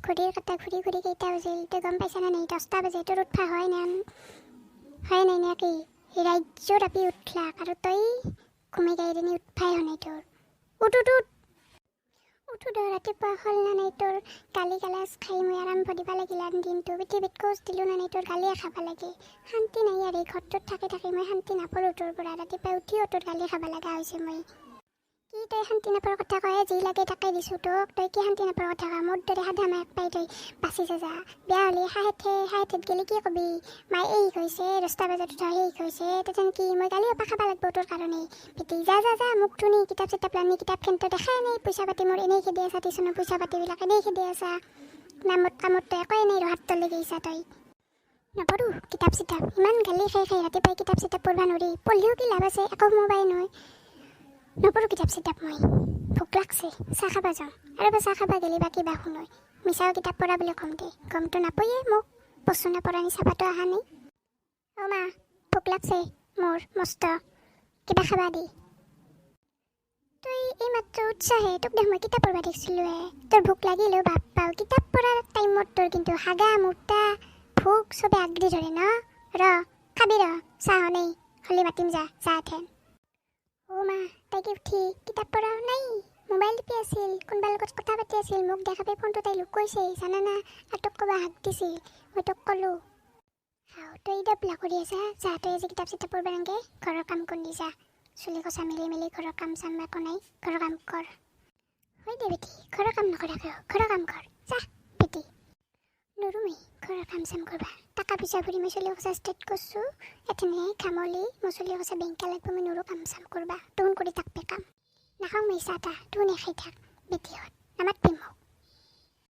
ঘড়ীৰ কাটা ঘূৰি ঘূৰি কেইটা বাজিল তই গম পাইছানে নাই 10টা বাজে তোৰ উঠা হয় নাই নে কি ৰাজ্য ৰাপি উঠলাক আৰু তই ঘুমাই গাই দিনি উঠফাই হোৱা নাই তোৰ উঠো দে ৰাতিপুৱা হ'ল না নাই তোৰ গালি গালাজ খাই মই আৰম্ভ দিব লাগিল দিনটো পৃথিৱীত কোচ দিলোঁ না নাই তোৰ গালিয়ে খাব লাগে শান্তি নাই আৰু এই ঘৰটোত থাকি মই শান্তি নাপালোঁ তোৰ পৰা ৰাতিপুৱা উঠিও তোৰ গালি খাব লগা হৈছে মই কি তই শান্তি নাপাৰ কথা কয় যি লাগে তাকে দিছোঁ তোক তই কি শান্তি নাপাৰ কথা কয় মোৰ দৰে সাধা মাক পাই তই বাচি যা বেয়া হ'লে হাঁহেত গেলি কি কবি মাই এই কৈছে 10টা বজাত উঠা সেই কৈছে তেথেন কি মই গালি অপা খাব লাগব তোৰ কাৰণে বেটি যা মোক ধুনি কিতাপ চিতাপ আনি কিতাপখনতো দেখাই নাই পইচা পাতি মোৰ এনেই খেদি আছা টিউশ্যনৰ পইচা পাতিবিলাক এনেই খেদি আছা নামত কামত তই একোৱে নাই ৰহাত তলে গৈছা তই নপঢ়ো কিতাপ চিতাপ ইমান গালি খাই ৰাতিপুৱাই কিতাপ চিতাপ পঢ়িব নোৱাৰি পঢ়িলেও কি লাভ আছে একো মোবাইল নহয় নপঢ়ো কিতাপ চিতাপ মই ভোক লাগছে চাহ খাব যাওঁ আৰু বা চাহ খাব গেলি বা কিবা শুনয় মিছাও কিতাপ পঢ়া বুলি কম দে গমটো নাপয়ে মোক বস্তু নপঢ়া নি চাবাতো অহা নাই অ' মা ভোক লাগছে মোৰ মস্ত কিবা খাবা দি তই এই মাত্ৰ উৎসাহে তোক দেখ মই কিতাপ পঢ়িব দেখিছিলোঁ তোৰ ভোক লাগিলেও ভাব পাওঁ কিতাপ পঢ়াৰ টাইমত তোৰ কিন্তু হাগা মোটা ভোক চবে আগদি ধৰে ন খাবি চাহ নেই হলি মাতিম যা এথেন অ' মা তাই কি উঠি কিতাপ পঢ়াও নাই মোবাইল টিপি আছিল কোনোবাৰ লগত কথা পাতি আছিল মোক দেখা পাই ফোনটো তাই লুকুৱাইছে জানানা আৰু তোক ক'বা হাক দিছিল মই তোক ক'লোঁ তই এতিয়া কৰি আছা যা তই আজি কিতাপ চিতাপ পঢ়িব নালাগে ঘৰৰ কাম কৰি যা চুলি কচা মেলি ঘৰৰ কাম চাম একো নাই ঘৰৰ কাম কৰ হয় দে বেটি ঘৰৰ কাম নকৰা কিয় ঘৰৰ কাম কৰ যা বেটি নৰো মই ঘৰৰ কাম চাম কৰবা টাকা পইচা ভৰি মই চুলি কচা ষ্টাৰ্ট কৰছোঁ এথেনে খামলি মই চুলি কচা বেংকা লাগব মই নৰো কাম চাম কৰবা তোন কৰি থাকবে কাম নাখাওঁ মই চাহ তাহ তোনে খাই থাক বেটিহঁত নামাতবি মোক